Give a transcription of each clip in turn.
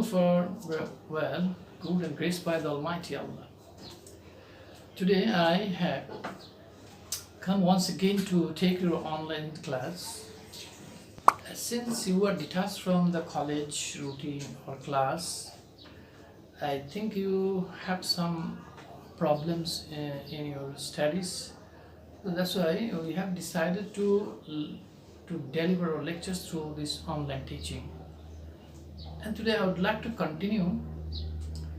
hope are well, good and graced by the Almighty Allah. Today I have come once again to take your online class. Since you are detached from the college routine or class, I think you have some problems in your studies. So that's why we have decided to deliver our lectures through this online teaching. And today I would like to continue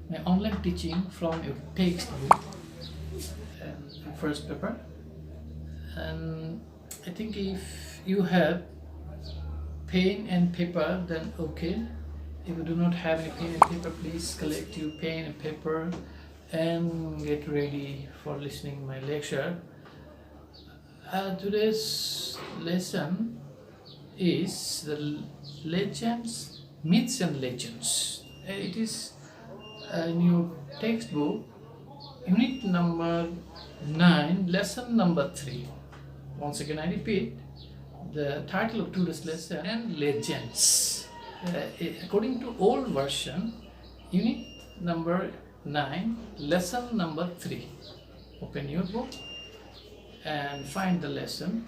my online teaching from your textbook and first paper. And I think if you have pen and paper, then okay. If you do not have any pen and paper, please collect your pen and paper and get ready for listening my lecture. Today's lesson is the legends, myths and legends. It is in your textbook, unit number 9, lesson number 3. Once again I repeat, the title of today's lesson and legends. According to old version, unit number 9, lesson number 3. Open your book and find the lesson.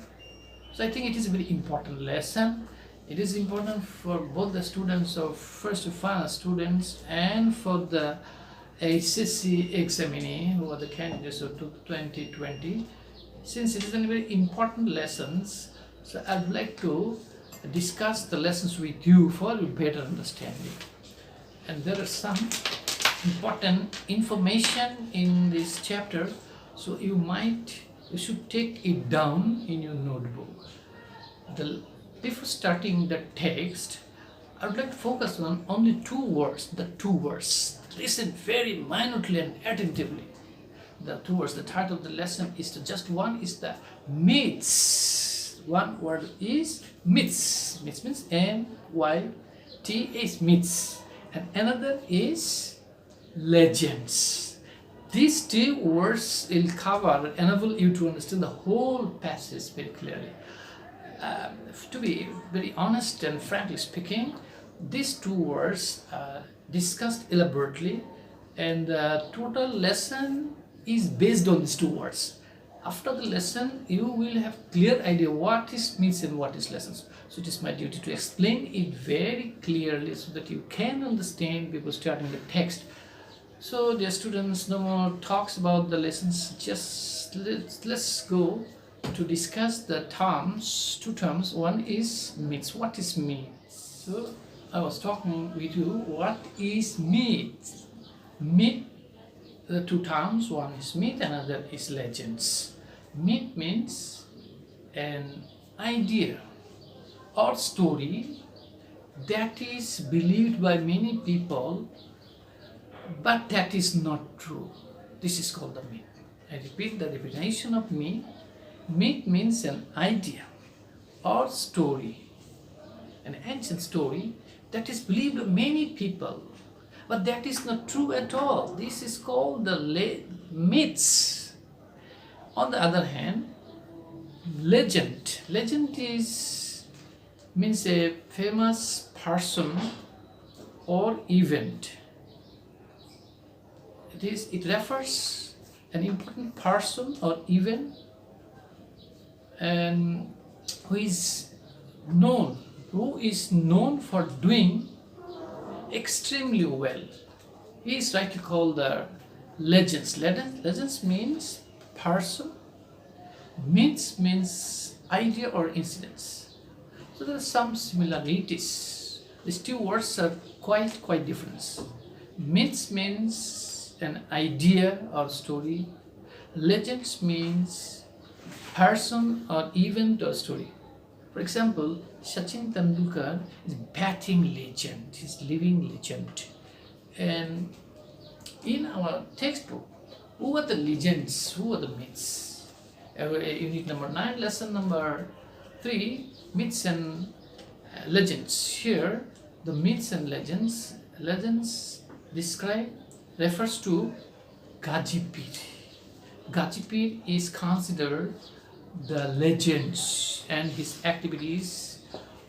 So I think it is a very important lesson. It is important for both the students of first to final students and for the HSC examinee who are the candidates of 2020. Since it is a very important lessons, so I'd like to discuss the lessons with you for your better understanding. And there are some important information in this chapter, so you should take it down in your notebook. Before starting the text, I would like to focus on only two words, the two words. Listen very minutely and attentively. The two words, the title of the lesson is just one is the myths. One word is myths. Myths means M-Y-T-H, myths. And another is legends. These two words will cover, enable you to understand the whole passage very clearly. To be very honest and frankly speaking, these two words are discussed elaborately, and the total lesson is based on these two words. After the lesson, you will have clear idea what is myths and what is lessons. So it is my duty to explain it very clearly so that you can understand before starting the text. So dear students, no more talks about the lessons, just let's go to discuss the terms, two terms. One is myths. What is myth? So I was talking with you, what is myth? Myth, the two terms, one is myth, another is legends. Myth means an idea or story that is believed by many people, but that is not true. This is called the myth. I repeat the definition of myth. Myth means an idea or story, an ancient story that is believed by many people, but that is not true at all. This is called the myths. On the other hand, legend. Legend means a famous person or event. It refers an important person or event and who is known for doing extremely well. He is rightly called the legends. Legends means person, myths means idea or incidents. So there are some similarities. These two words are quite different. Myths means an idea or story. Legends means person or event or story. For example, Sachin Tendulkar is batting legend, he's living legend. And in our textbook, who are the legends, who are the myths? Unit number 9, lesson number 3, myths and legends. Here, the myths and legends refers to Gazi Pir. Gazi Pir is considered the legends and his activities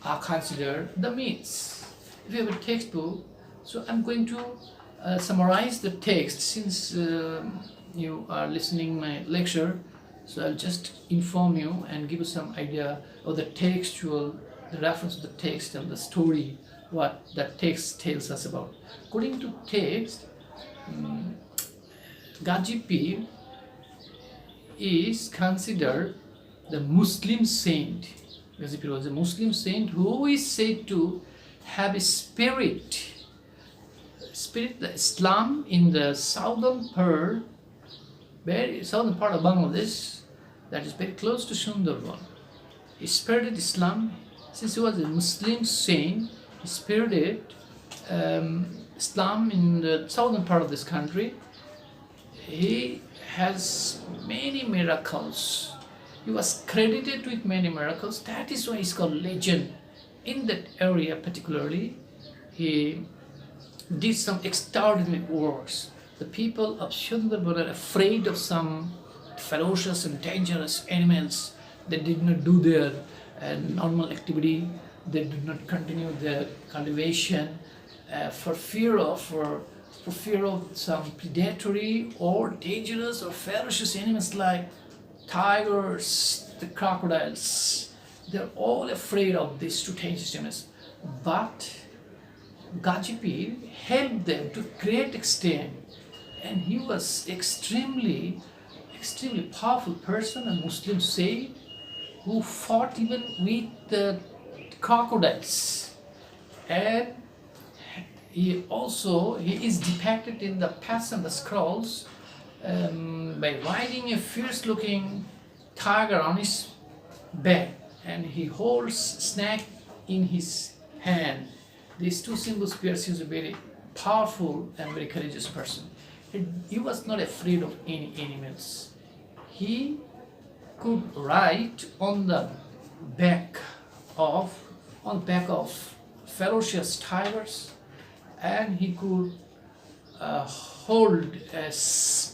are considered the myths. If you have a textbook, So I'm going to summarize the text since you are listening my lecture. So I'll just inform you and give you some idea of the reference to the text and the story, what that text tells us about. According to text, Gazi Pir is considered the Muslim saint. Gazi Pir was a Muslim saint who is said to have a spirit, the Islam in the southern part of Bangladesh, that is very close to Sundarban. He spreaded Islam. Since he was a Muslim saint, he spreaded Islam in the southern part of this country. He has many miracles. He was credited with many miracles. That is why he's called legend. In that area particularly, he did some extraordinary works. The people of Sundarban are afraid of some ferocious and dangerous animals. They did not do their normal activity. They did not continue their cultivation for fear of some predatory or dangerous or ferocious animals like tigers, the crocodiles. They're all afraid of these two dangerous animals. But Gazi Pir helped them to great extent, and he was extremely powerful person, a Muslim saint who fought even with the crocodiles. And he is depicted in the past and the scrolls by riding a fierce-looking tiger on his back, and he holds snake in his hand. These two symbols appears he was a very powerful and very courageous person. He was not afraid of any animals. He could ride on the back of ferocious tigers, and he could hold a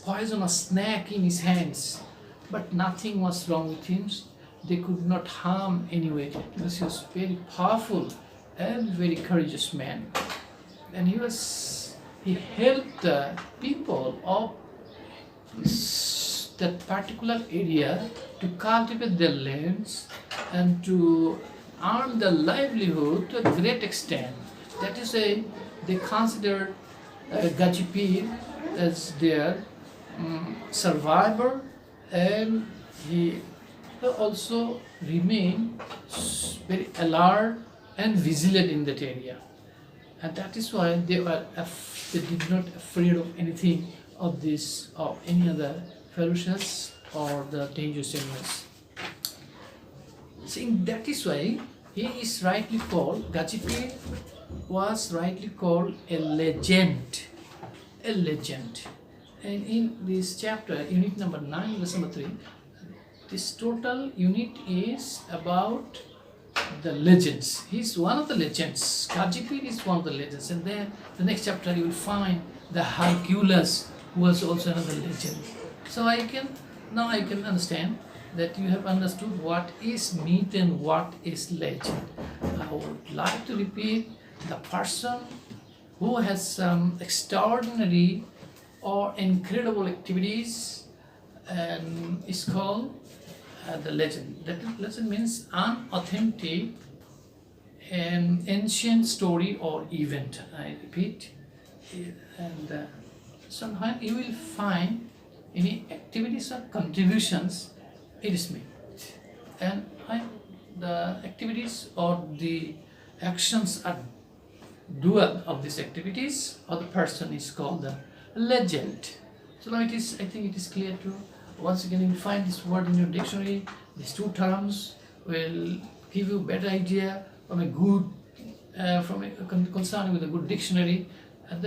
poisonous snake in his hands, but nothing was wrong with him. They could not harm anyway, because he was very powerful and very courageous man. And he helped the people of that particular area to cultivate their lands and to earn their livelihood to a great extent. That is why they consider Gazi Pir as their survivor, and he also remained very alert and vigilant in that area. And that is why they did not afraid of anything of this or any other ferocious or the dangerous animals. So that is why he is rightly called, Gazi Pir was rightly called a legend. A legend. And in this chapter, unit number 9, lesson number 3, this total unit is about the legends. He's one of the legends. Gazi Pir is one of the legends. And then the next chapter you will find the Hercules, who was also another legend. So now I can understand that you have understood what is myth and what is legend. I would like to repeat, the person who has some extraordinary or incredible activities is called the legend. That legend means unauthentic an ancient story or event. I repeat, and sometimes you will find any activities or contributions, it is made, and the activities or the actions are doer of these activities or the person is called the legend. So now I think it is clear to. Once again, you will find this word in your dictionary. These two terms will give you a better idea from a good, concerning with a good dictionary, and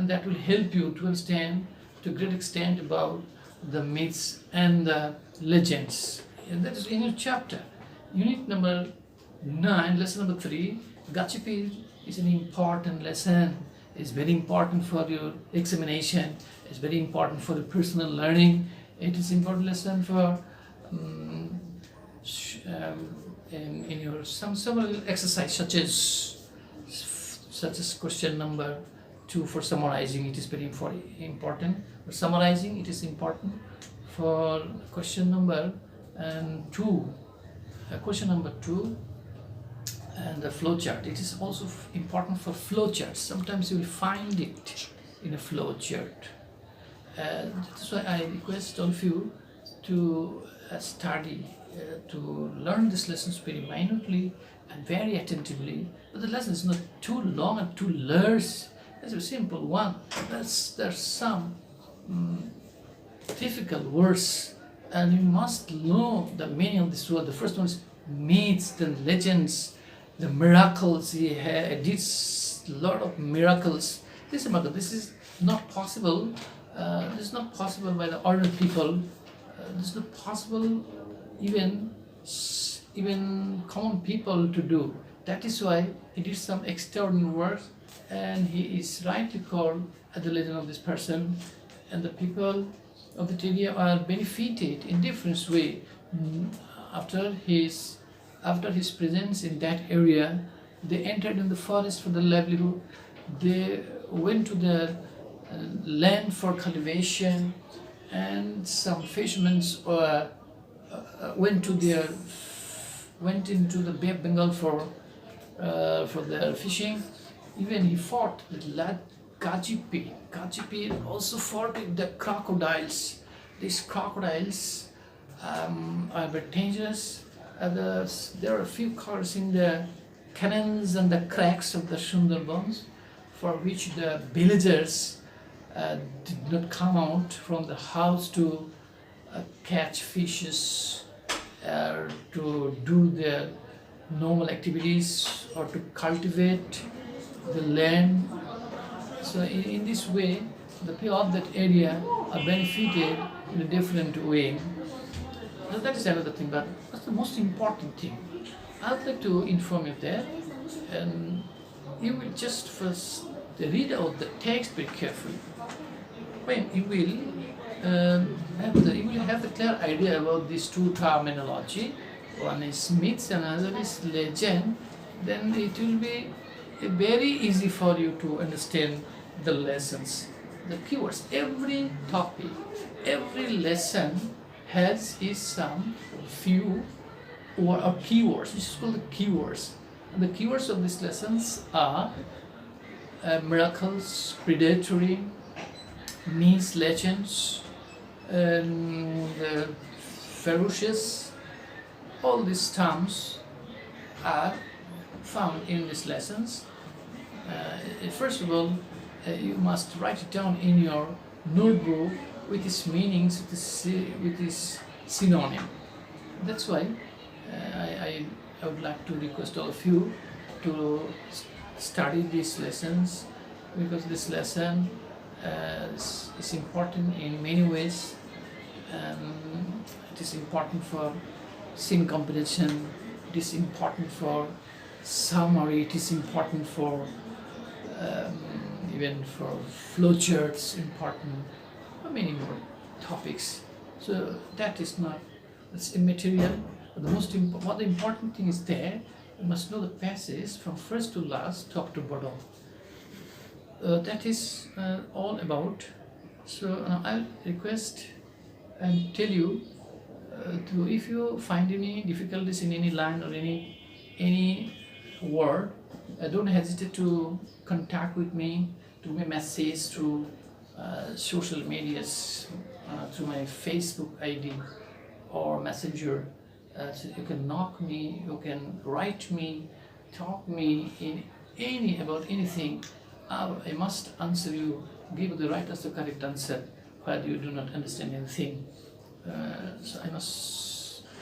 that will help you to understand to a great extent about the myths and the legends. And that is in your chapter, unit number 9, lesson number 3. Gazi Pir is an important lesson. It's very important for your examination. It's very important for your personal learning. It is important lesson for in your several exercise, such such as question number 2 for summarizing. It is very important. For summarizing, it is important. For question number 2, question number 2 and the flow chart. It is also important for flow charts. Sometimes you will find it in a flow chart. That's why I request all of you to study, to learn these lessons very minutely and very attentively. But the lesson is not too long and too large. It's a simple one. There's some difficult words, and you must know the meaning of this word. The first one is myths, the legends, the miracles. He did a lot of miracles. This is not possible. This is not possible by the ordinary people. This is not possible even common people to do. That is why he did some extraordinary works, and he is rightly called as the legend of this person. And the people of the area are benefited in different way after his presence in that area. They entered in the forest for the livelihood. They went to the land for cultivation, and some fishermen went into the Bay of Bengal for their fishing. Even he fought with Gazi. Gazi also fought with the crocodiles. These crocodiles are very dangerous. There are a few cars in the canyons and the cracks of the Sundarbans, for which the villagers did not come out from the house to catch fishes, to do their normal activities, or to cultivate the land. So in this way, the people of that area are benefited in a different way. So that is another thing, but that's the most important thing. I would like to inform you that, and you will just first read out the text very carefully. When you will have the clear idea about these two terminology. One is myths and another is legend. Then it will be very easy for you to understand the lessons, the keywords. Every topic, every lesson has some few or keywords. This is called the keywords. And the keywords of these lessons are miracles, predatory, myths, legends, ferocious. All these terms are found in these lessons. First of all, you must write it down in your notebook with its meanings, with its synonym. That's why I would like to request all of you to study these lessons, because this lesson is important in many ways. It is important for sing competition, it is important for summary, it is important for even for flowcharts, important for many more topics. So that's immaterial. But the important thing is that you must know the passage from first to last, top to bottom. That is all about. So now I'll request and tell you if you find any difficulties in any line or any word, don't hesitate to contact with me, to me message through social medias, through my Facebook ID or Messenger. So you can knock me, you can write me, talk me in about anything. I must answer you, give the right answer, correct answer, while you do not understand anything. So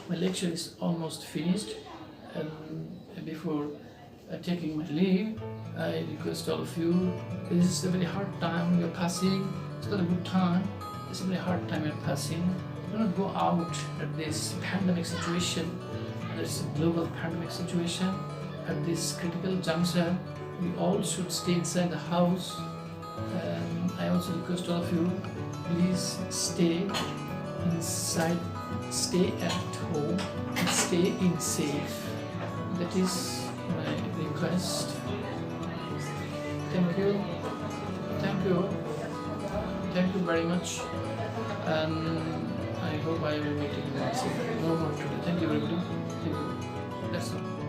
my lecture is almost finished, and before taking my leave, I request all of you, this is a very hard time you're passing, it's not a good time, it's a very hard time you're passing. Do not go out at this pandemic situation, this global pandemic situation, at this critical juncture. We all should stay inside the house. I also request all of you, please stay inside, stay at home, and stay in safe. That is my request. Thank you. Thank you. Thank you very much. And I hope I will meet you once again. No more today. Thank you, everybody. Thank you. That's all.